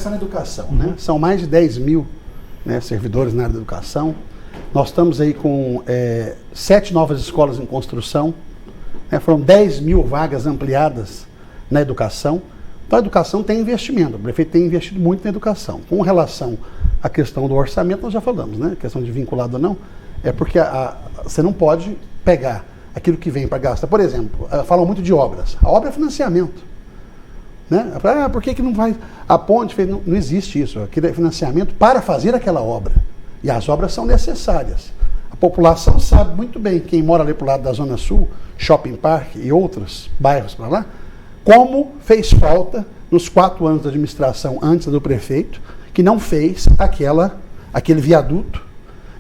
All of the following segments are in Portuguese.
começar na educação, né? São mais de 10 mil, né, servidores na área da educação. Nós estamos aí com 7 novas escolas em construção, né? Foram 10 mil vagas ampliadas na educação. Então a educação tem investimento, o prefeito tem investido muito na educação. Com relação à questão do orçamento, nós já falamos, né? A questão de vinculado ou não, é porque você não pode pegar aquilo que vem para gastar. Por exemplo, falam muito de obras. A obra é financiamento. Né? Por que não faz a ponte? Não existe isso. Aquilo é financiamento para fazer aquela obra. E as obras são necessárias. A população sabe muito bem, quem mora ali para o lado da Zona Sul, Shopping Park e outros bairros para lá, como fez falta nos 4 anos da administração antes do prefeito, que não fez aquele viaduto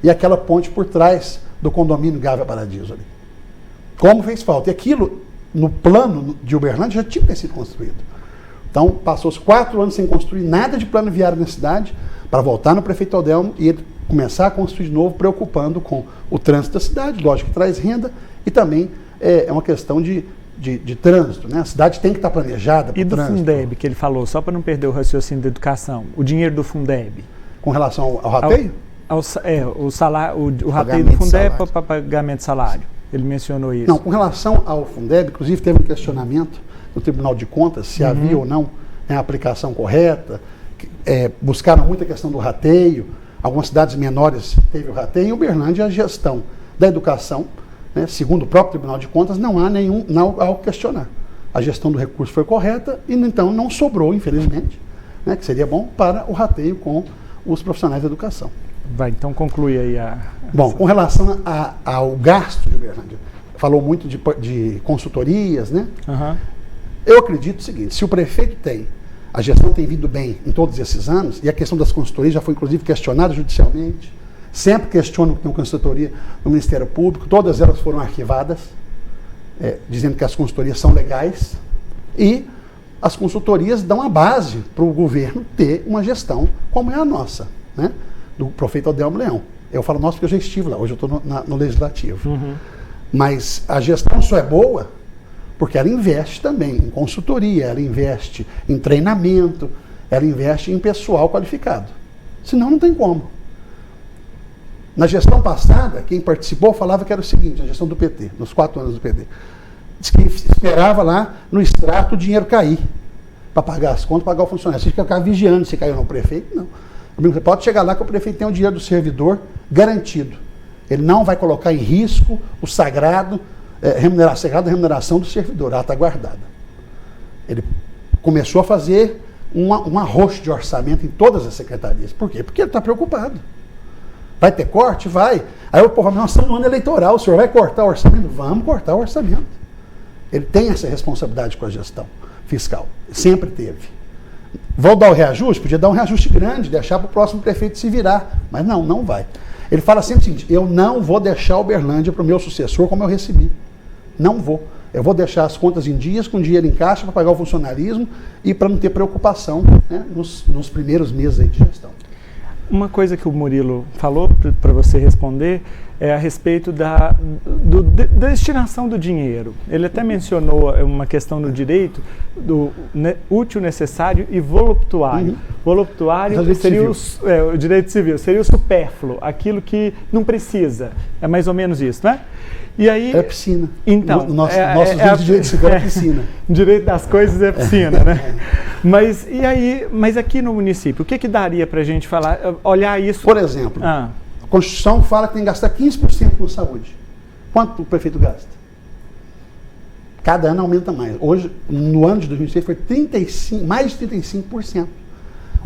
e aquela ponte por trás do condomínio Gávea Paradiso ali. Como fez falta. E aquilo, no plano de Uberlândia, já tinha que ter sido construído. Então, passou os 4 anos sem construir nada de plano viário na cidade, para voltar no prefeito Odelmo e ele começar a construir de novo, preocupando com o trânsito da cidade, lógico que traz renda, e também é uma questão de trânsito, né? A cidade tem que estar planejada para o trânsito. E do Fundeb, que ele falou, só para não perder o raciocínio da educação, o dinheiro do Fundeb? Com relação ao rateio? O rateio do Fundeb para pagamento de salário. Ele mencionou isso. Não, com relação ao Fundeb, inclusive teve um questionamento no Tribunal de Contas, se havia ou não a aplicação correta, buscaram muito a questão do rateio, algumas cidades menores teve o rateio, e Uberlândia, a gestão da educação, né, segundo o próprio Tribunal de Contas, não há algo a questionar. A gestão do recurso foi correta e então não sobrou, infelizmente, né, que seria bom para o rateio com os profissionais da educação. Vai, então conclui aí Bom, com relação ao gasto de Uberlândia, falou muito de consultorias, né? Eu acredito o seguinte, se o prefeito a gestão tem vindo bem em todos esses anos, e a questão das consultorias já foi inclusive questionada judicialmente, sempre questionam que tem uma consultoria no Ministério Público, todas elas foram arquivadas, dizendo que as consultorias são legais, e as consultorias dão a base para o governo ter uma gestão como é a nossa, né? Do prefeito Odelmo Leão. Eu falo nossa porque eu já estive lá, hoje eu estou no Legislativo. Mas a gestão só é boa porque ela investe também em consultoria, ela investe em treinamento, ela investe em pessoal qualificado. Senão não tem como. Na gestão passada, quem participou falava que era o seguinte, a gestão do PT, nos 4 anos do PT. Diz que esperava lá no extrato o dinheiro cair para pagar as contas, pagar o funcionário. Você fica ficar vigiando se caiu no prefeito, não. Você pode chegar lá que o prefeito tem o dinheiro do servidor garantido. Ele não vai colocar em risco o sagrada remuneração do servidor, ela está guardada. Ele começou a fazer um arroxo de orçamento em todas as secretarias. Por quê? Porque ele está preocupado. Vai ter corte? Vai. Aí o povo, nós estamos no ano eleitoral, o senhor vai cortar o orçamento? Vamos cortar o orçamento. Ele tem essa responsabilidade com a gestão fiscal. Sempre teve. Vou dar o reajuste? Podia dar um reajuste grande, deixar para o próximo prefeito se virar. Mas não vai. Ele fala sempre o seguinte, eu não vou deixar Uberlândia para o meu sucessor como eu recebi. Não vou. Eu vou deixar as contas em dias, com dinheiro em caixa para pagar o funcionalismo e para não ter preocupação, né, nos primeiros meses aí de gestão. Uma coisa que o Murilo falou para você responder é a respeito da destinação do dinheiro. Ele até mencionou uma questão no direito do útil, necessário e voluptuário. Voluptuário seria o direito civil, seria o supérfluo, aquilo que não precisa. É mais ou menos isso, né? E aí, é piscina. Então, nosso direito civil é piscina. Direito das coisas é piscina, né? Mas aqui no município, o que daria para a gente falar, olhar isso? Por exemplo, a Constituição fala que tem que gastar 15% com saúde. Quanto o prefeito gasta? Cada ano aumenta mais. Hoje, no ano de 2006, foi mais de 35%.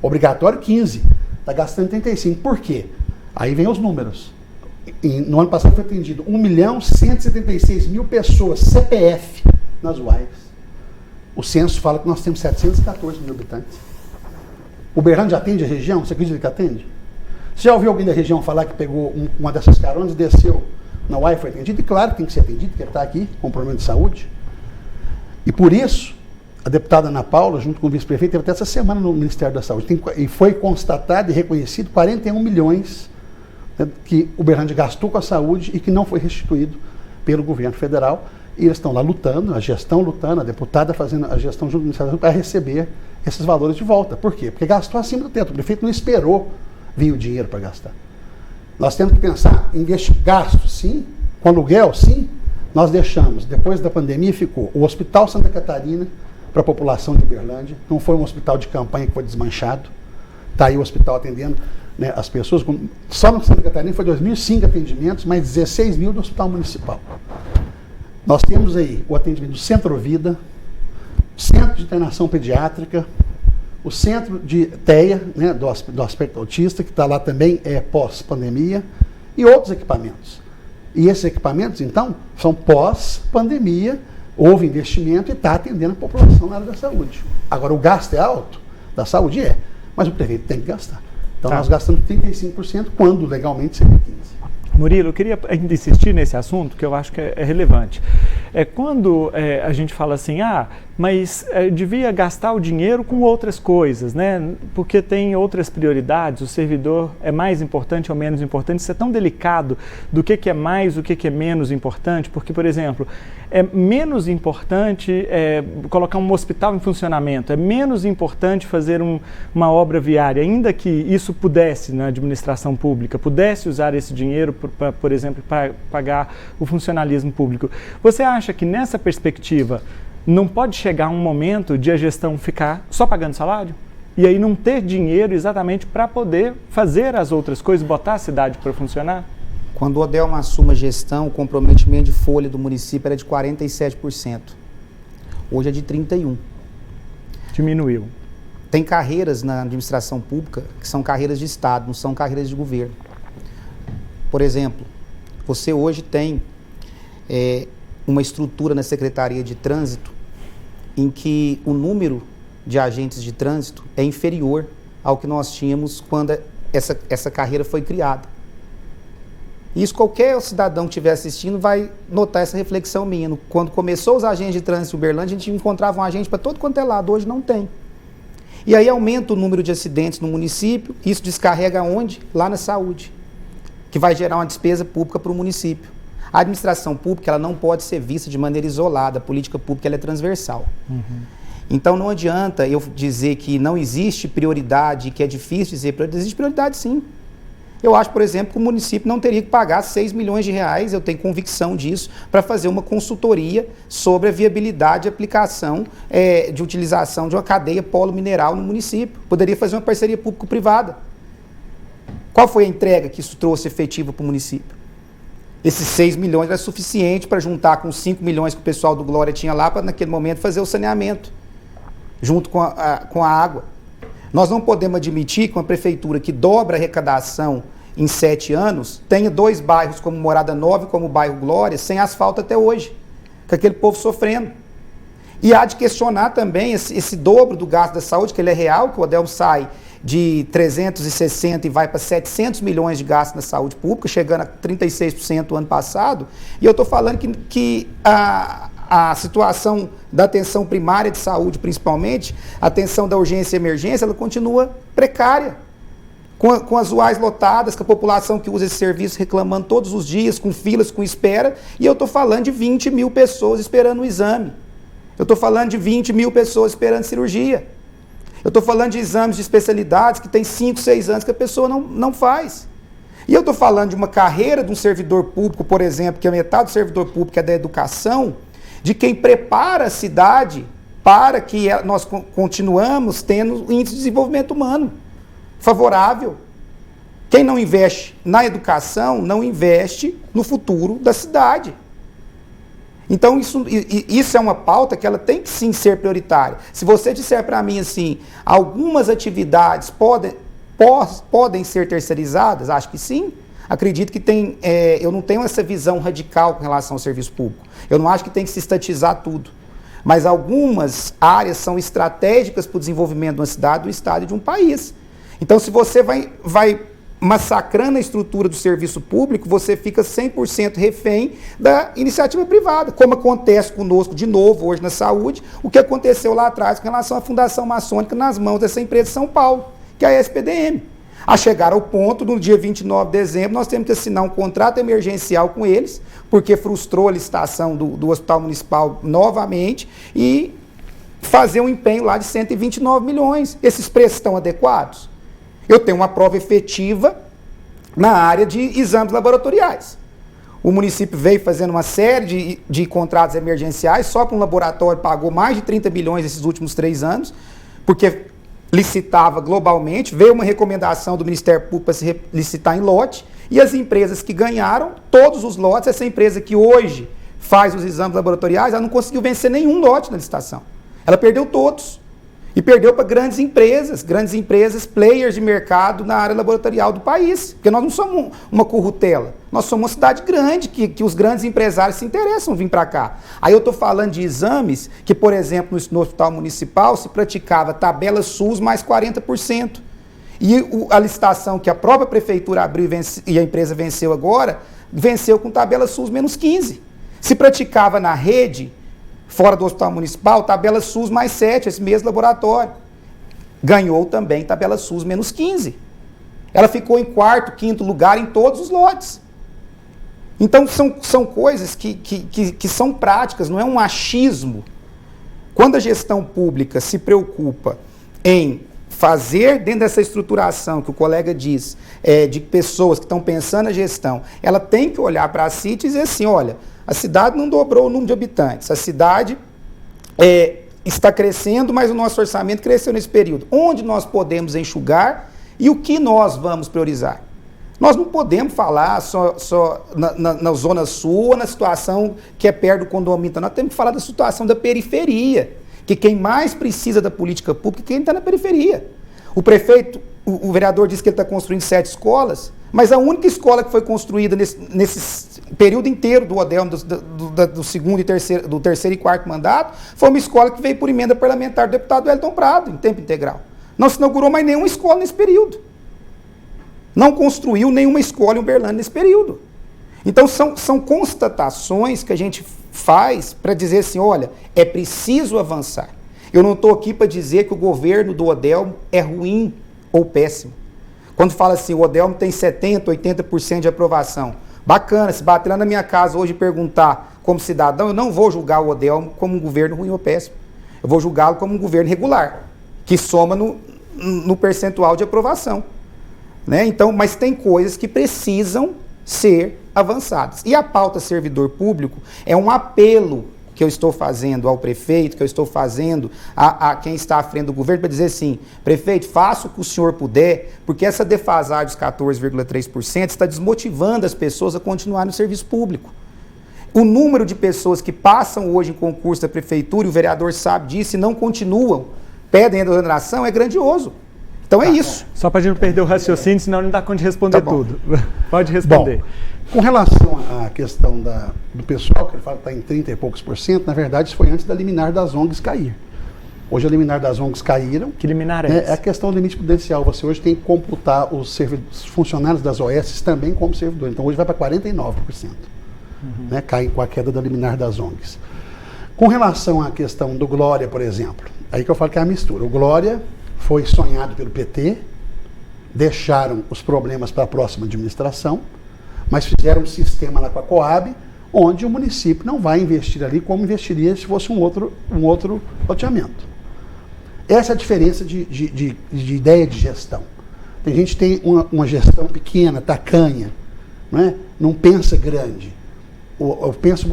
Obrigatório, 15%. Está gastando 35%. Por quê? Aí vem os números. No ano passado foi atendido 1.176.000 pessoas, CPF, nas UAIs. O censo fala que nós temos 714 mil habitantes. Uberlândia atende a região? Você acredita que atende? Você já ouviu alguém da região falar que pegou uma dessas caronas e desceu na UAI e foi atendido? E claro que tem que ser atendido, porque ele está aqui com problema de saúde. E por isso, a deputada Ana Paula, junto com o vice-prefeito, teve até essa semana no Ministério da Saúde, e foi constatado e reconhecido 41 milhões que Uberlândia gastou com a saúde e que não foi restituído pelo governo federal, E eles estão lá lutando, a gestão lutando, a deputada fazendo a gestão junto com o Ministério para receber esses valores de volta. Por quê? Porque gastou acima do teto. O prefeito não esperou vir o dinheiro para gastar. Nós temos que pensar em gasto, sim, com aluguel, sim. Nós deixamos, depois da pandemia, ficou o Hospital Santa Catarina para a população de Uberlândia. Não foi um hospital de campanha que foi desmanchado. Está aí o hospital atendendo, né, as pessoas. Só no Santa Catarina foi 2.005 atendimentos, mais 16 mil no Hospital Municipal. Nós temos aí o atendimento do Centro Vida, Centro de Internação Pediátrica, o Centro de TEA, né, do aspecto autista, que está lá também pós-pandemia, e outros equipamentos. E esses equipamentos, então, são pós-pandemia, houve investimento e está atendendo a população na área da saúde. Agora, o gasto é alto? Da saúde mas o prefeito tem que gastar. Então, nós gastamos 35%, quando legalmente seria 15%. Murilo, eu queria ainda insistir nesse assunto, que eu acho que é relevante. Quando a gente fala assim, mas devia gastar o dinheiro com outras coisas, né? Porque tem outras prioridades, o servidor é mais importante ou menos importante, isso é tão delicado do que é mais, o que é menos importante, porque, por exemplo, é menos importante colocar um hospital em funcionamento, é menos importante fazer uma obra viária, ainda que isso pudesse, na administração pública, pudesse usar esse dinheiro, por exemplo, para pagar o funcionalismo público. Você acha que nessa perspectiva não pode chegar um momento de a gestão ficar só pagando salário? E aí não ter dinheiro exatamente para poder fazer as outras coisas, botar a cidade para funcionar? Quando o Odelma assume a gestão, o comprometimento de folha do município era de 47%. Hoje é de 31%. Diminuiu. Tem carreiras na administração pública que são carreiras de Estado, não são carreiras de governo. Por exemplo, você hoje tem uma estrutura na Secretaria de Trânsito em que o número de agentes de trânsito é inferior ao que nós tínhamos quando essa carreira foi criada. Isso qualquer cidadão que estiver assistindo vai notar essa reflexão minha. Quando começou os agentes de trânsito em Uberlândia, a gente encontrava um agente para todo quanto é lado, hoje não tem. E aí aumenta o número de acidentes no município, isso descarrega onde? Lá na saúde, que vai gerar uma despesa pública para o município. A administração pública ela não pode ser vista de maneira isolada, a política pública ela é transversal. Então não adianta eu dizer que não existe prioridade, que é difícil dizer prioridade, existe prioridade sim. Eu acho, por exemplo, que o município não teria que pagar 6 milhões de reais, eu tenho convicção disso, para fazer uma consultoria sobre a viabilidade de aplicação de utilização de uma cadeia polo-mineral no município. Poderia fazer uma parceria público-privada. Qual foi a entrega que isso trouxe efetiva para o município? Esses 6 milhões era suficiente para juntar com 5 milhões que o pessoal do Glória tinha lá para, naquele momento, fazer o saneamento, junto com a água. Nós não podemos admitir que uma prefeitura que dobra a arrecadação em 7 anos tenha 2 bairros como Morada Nova e como o bairro Glória sem asfalto até hoje, com aquele povo sofrendo. E há de questionar também esse dobro do gasto da saúde, que ele é real, que o Odelma sai de 360 e vai para 700 milhões de gasto na saúde pública, chegando a 36% no ano passado, e eu estou falando que a situação da atenção primária de saúde, principalmente, a atenção da urgência e emergência, ela continua precária, com as UAIs lotadas, com a população que usa esse serviço reclamando todos os dias, com filas, com espera, e eu estou falando de 20 mil pessoas esperando o exame. Eu estou falando de 20 mil pessoas esperando cirurgia. Eu estou falando de exames de especialidades que tem 5, 6 anos que a pessoa não faz. E eu estou falando de uma carreira de um servidor público, por exemplo, que a metade do servidor público é da educação, de quem prepara a cidade para que nós continuamos tendo índice de desenvolvimento humano favorável. Quem não investe na educação, não investe no futuro da cidade. Então, isso é uma pauta que ela tem que sim ser prioritária. Se você disser para mim assim, algumas atividades podem ser terceirizadas, acho que sim. Acredito que tem, eu não tenho essa visão radical com relação ao serviço público. Eu não acho que tem que se estatizar tudo. Mas algumas áreas são estratégicas para o desenvolvimento de uma cidade, do estado e de um país. Então, se você vai massacrando a estrutura do serviço público, você fica 100% refém da iniciativa privada, como acontece conosco de novo hoje na saúde, o que aconteceu lá atrás com relação à Fundação Maçônica nas mãos dessa empresa de São Paulo, que é a SPDM. A chegar ao ponto, no dia 29 de dezembro, nós temos que assinar um contrato emergencial com eles, porque frustrou a licitação do Hospital Municipal novamente, e fazer um empenho lá de 129 milhões. Esses preços estão adequados? Eu tenho uma prova efetiva na área de exames laboratoriais. O município veio fazendo uma série de contratos emergenciais, só para um laboratório pagou mais de 30 bilhões nesses últimos 3 anos, porque licitava globalmente, veio uma recomendação do Ministério Público para se licitar em lote, e as empresas que ganharam todos os lotes, essa empresa que hoje faz os exames laboratoriais, ela não conseguiu vencer nenhum lote na licitação. Ela perdeu todos. E perdeu para grandes empresas, players de mercado na área laboratorial do país. Porque nós não somos uma currutela, nós somos uma cidade grande, que os grandes empresários se interessam em vir para cá. Aí eu estou falando de exames que, por exemplo, no Hospital Municipal se praticava tabela SUS mais 40%. E a licitação que a própria Prefeitura abriu e a empresa venceu agora, venceu com tabela SUS menos 15%. Se praticava na rede, fora do Hospital Municipal, tabela SUS mais 7, esse mesmo laboratório. Ganhou também tabela SUS menos 15. Ela ficou em 4º, 5º lugar em todos os lotes. Então, são coisas que são práticas, não é um achismo. Quando a gestão pública se preocupa em fazer dentro dessa estruturação que o colega diz, de pessoas que estão pensando a gestão, ela tem que olhar para a CIT e dizer assim, olha, a cidade não dobrou o número de habitantes, a cidade está crescendo, mas o nosso orçamento cresceu nesse período. Onde nós podemos enxugar e o que nós vamos priorizar? Nós não podemos falar só na Zona Sul ou na situação que é perto do condomínio, então, nós temos que falar da situação da periferia, que quem mais precisa da política pública é quem está na periferia. O prefeito, o vereador disse que ele está construindo 7 escolas, mas a única escola que foi construída nesse período inteiro do Odelmo, do segundo e terceiro, do terceiro e quarto mandato, foi uma escola que veio por emenda parlamentar do deputado Wellington Prado, em tempo integral. Não se inaugurou mais nenhuma escola nesse período. Não construiu nenhuma escola em Uberlândia nesse período. Então, são constatações que a gente faz para dizer assim, olha, é preciso avançar. Eu não estou aqui para dizer que o governo do Odelmo é ruim ou péssimo. Quando fala assim, o Odelmo tem 70%, 80% de aprovação. Bacana, se bater lá na minha casa hoje e perguntar como cidadão, eu não vou julgar o Odelmo como um governo ruim ou péssimo. Eu vou julgá-lo como um governo regular, que soma no percentual de aprovação. Né? Então, mas tem coisas que precisam ser avançadas. E a pauta servidor público é um apelo que eu estou fazendo ao prefeito, que eu estou fazendo a quem está à frente do governo, para dizer assim, prefeito, faça o que o senhor puder, porque essa defasagem dos 14,3% está desmotivando as pessoas a continuar no serviço público. O número de pessoas que passam hoje em concurso da prefeitura, e o vereador sabe disso, e não continuam, pedem a exoneração, é grandioso. Então é isso. Só para a gente não perder o raciocínio, senão não dá conta de responder tudo. Pode responder. Bom, com relação à questão do pessoal, que ele fala que está em 30 e poucos %, na verdade isso foi antes da liminar das ONGs cair. Hoje a liminar das ONGs caíram. Que liminar é essa? É a questão do limite prudencial. Você hoje tem que computar os funcionários das OS também como servidores. Então hoje vai para 49%. Né, cai com a queda da liminar das ONGs. Com relação à questão do Glória, por exemplo, aí que eu falo que é a mistura. O Glória foi sonhado pelo PT, deixaram os problemas para a próxima administração, mas fizeram um sistema lá com a Coab, onde o município não vai investir ali como investiria se fosse um outro loteamento. Essa é a diferença de ideia de gestão. Tem gente que tem uma gestão pequena, tacanha, não pensa grande.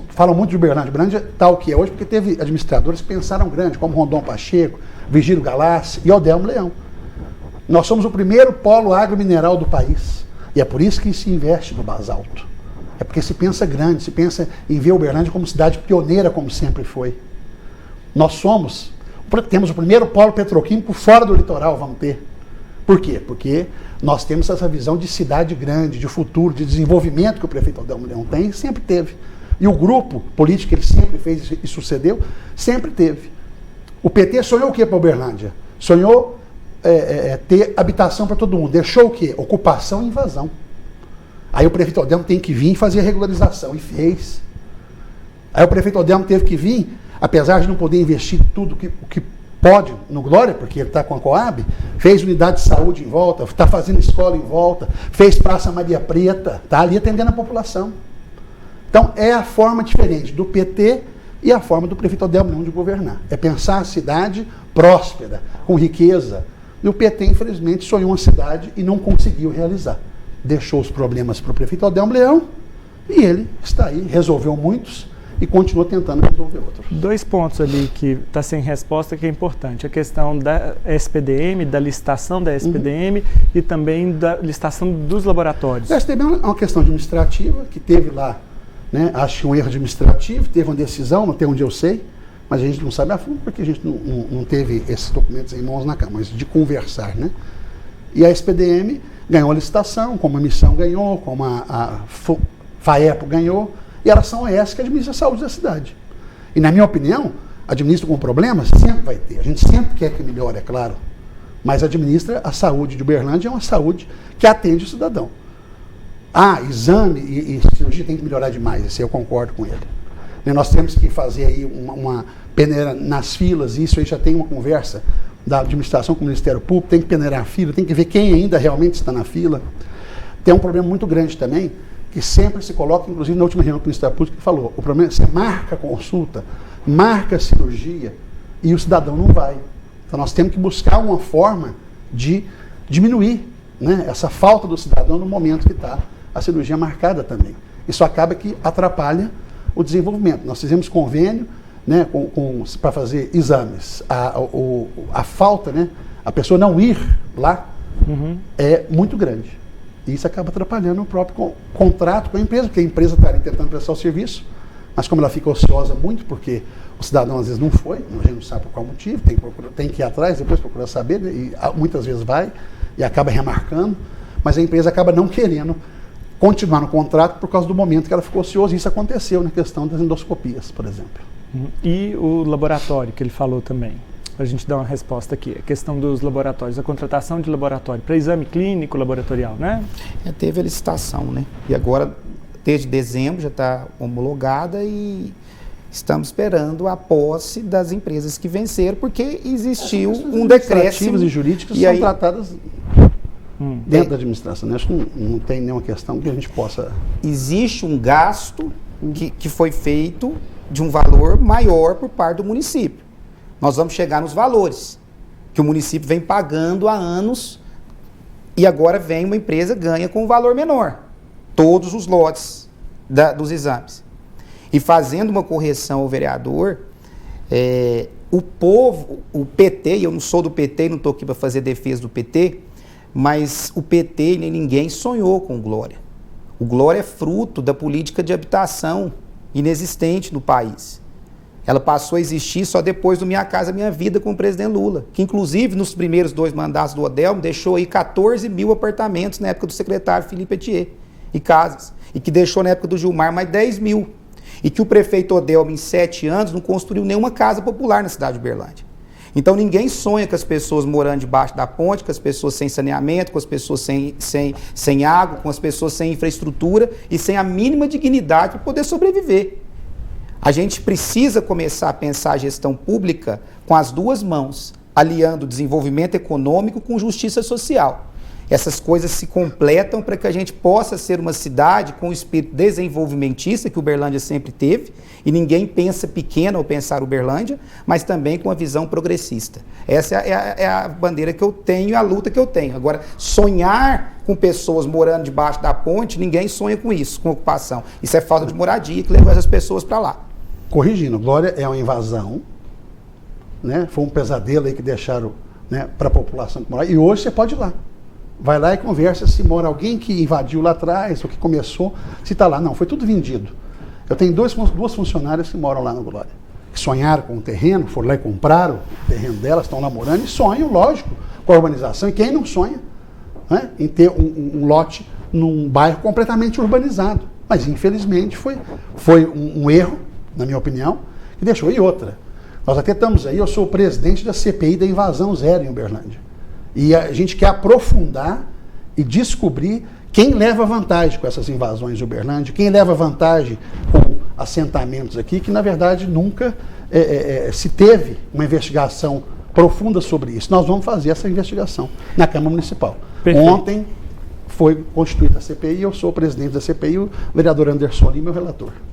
Falam muito de Uberlândia. Uberlândia tal que é hoje, porque teve administradores que pensaram grande, como Rondon Pacheco, Virgílio Galassi e Odelmo Leão. Nós somos o primeiro polo agromineral do país. E é por isso que se investe no basalto. É porque se pensa grande, se pensa em ver Uberlândia como cidade pioneira, como sempre foi. Nós temos o primeiro polo petroquímico fora do litoral, vamos ter. Por quê? Porque nós temos essa visão de cidade grande, de futuro, de desenvolvimento que o prefeito Odelmo Leão tem e sempre teve. E o grupo político que ele sempre fez e sucedeu, sempre teve. O PT sonhou o quê para Uberlândia? Sonhou ter habitação para todo mundo. Deixou o quê? Ocupação e invasão. Aí o prefeito Odelmo tem que vir e fazer a regularização. E fez. Aí o prefeito Odelmo teve que vir, apesar de não poder investir tudo o que pode, no Glória, porque ele está com a Coab, fez unidade de saúde em volta, está fazendo escola em volta, fez Praça Maria Preta, está ali atendendo a população. Então, é a forma diferente do PT e a forma do prefeito Adelmo Leão de governar. É pensar a cidade próspera, com riqueza. E o PT, infelizmente, sonhou uma cidade e não conseguiu realizar. Deixou os problemas para o prefeito Adelmo Leão e ele está aí, resolveu muitos e continua tentando resolver outros. 2 pontos ali que está sem resposta que é importante. A questão da SPDM, da licitação da SPDM e também da licitação dos laboratórios. A SPDM é uma questão administrativa que teve lá, né, acho que um erro administrativo, teve uma decisão, não tem onde eu sei, mas a gente não sabe a fundo porque a gente não teve esses documentos em mãos na Câmara, mas de conversar, né? E a SPDM ganhou a licitação, como a Missão ganhou, como a FAEPO ganhou, e elas são essas que administram a saúde da cidade. E, na minha opinião, administra com problemas, sempre vai ter. A gente sempre quer que melhore, é claro, mas administra a saúde de Uberlândia, é uma saúde que atende o cidadão. Exame e cirurgia tem que melhorar demais, isso eu concordo com ele. E nós temos que fazer aí uma peneira nas filas, isso aí já tem uma conversa da administração com o Ministério Público, tem que peneirar a fila, tem que ver quem ainda realmente está na fila. Tem um problema muito grande também, que sempre se coloca, inclusive na última reunião com o Ministério Público, que falou, o problema é que você marca a consulta, marca a cirurgia, e o cidadão não vai. Então nós temos que buscar uma forma de diminuir, né, essa falta do cidadão no momento que está a cirurgia marcada também. Isso acaba que atrapalha o desenvolvimento. Nós fizemos convênio, né, para fazer exames. A falta, né, a pessoa não ir lá, é muito grande. E isso acaba atrapalhando o próprio contrato com a empresa, porque a empresa está ali tentando prestar o serviço, mas como ela fica ociosa muito, porque o cidadão às vezes não foi, a gente não sabe por qual motivo, tem que ir atrás, depois procurar saber, né, e muitas vezes vai e acaba remarcando, mas a empresa acaba não querendo continuar no contrato por causa do momento que ela ficou ociosa. Isso aconteceu na questão das endoscopias, por exemplo. E o laboratório que ele falou também, para a gente dar uma resposta aqui, a questão dos laboratórios, a contratação de laboratório para exame clínico laboratorial, né? Teve a licitação, né? E agora, desde dezembro, já está homologada e estamos esperando a posse das empresas que venceram, porque existiu um decréscimo. E jurídicas são tratadas dentro da administração, né? Acho que não tem nenhuma questão que a gente possa... Existe um gasto que foi feito de um valor maior por parte do município. Nós vamos chegar nos valores que o município vem pagando há anos e agora vem uma empresa ganha com um valor menor. Todos os lotes dos exames. E fazendo uma correção ao vereador, o povo, o PT, e eu não sou do PT, não estou aqui para fazer defesa do PT, mas o PT nem ninguém sonhou com o Glória. O Glória é fruto da política de habitação inexistente no país. Ela passou a existir só depois do Minha Casa Minha Vida com o presidente Lula, que inclusive nos primeiros 2 mandatos do Adelmo deixou aí 14 mil apartamentos na época do secretário Felipe Etier, e casas, e que deixou na época do Gilmar mais 10 mil, e que o prefeito Adelmo em 7 anos não construiu nenhuma casa popular na cidade de Uberlândia. Então ninguém sonha com as pessoas morando debaixo da ponte, com as pessoas sem saneamento, com as pessoas sem água, com as pessoas sem infraestrutura e sem a mínima dignidade para poder sobreviver. A gente precisa começar a pensar a gestão pública com as 2 mãos, aliando desenvolvimento econômico com justiça social. Essas coisas se completam para que a gente possa ser uma cidade com o espírito desenvolvimentista que Uberlândia sempre teve, e ninguém pensa pequeno ao pensar Uberlândia, mas também com a visão progressista. Essa é a bandeira que eu tenho e a luta que eu tenho. Agora, sonhar com pessoas morando debaixo da ponte, ninguém sonha com isso, com ocupação. Isso é falta de moradia que levou essas pessoas para lá. Corrigindo, Glória é uma invasão, né? Foi um pesadelo aí que deixaram, né, para a população que mora, e hoje você pode ir lá. Vai lá e conversa se mora alguém que invadiu lá atrás, ou que começou, se está lá. Não, foi tudo vendido. Eu tenho 2 funcionárias que moram lá no Glória, que sonharam com o terreno, foram lá e compraram o terreno delas, estão lá morando e sonham, lógico, com a urbanização. E quem não sonha, né, em ter um lote num bairro completamente urbanizado? Mas, infelizmente, foi um erro, na minha opinião, que deixou. E outra, nós até estamos aí, eu sou o presidente da CPI da invasão zero em Uberlândia. E a gente quer aprofundar e descobrir quem leva vantagem com essas invasões de Uberlândia, quem leva vantagem com assentamentos aqui, que na verdade nunca se teve uma investigação profunda sobre isso. Nós vamos fazer essa investigação na Câmara Municipal. Perfeito. Ontem foi constituída a CPI, eu sou o presidente da CPI, o vereador Anderson Lima, meu relator.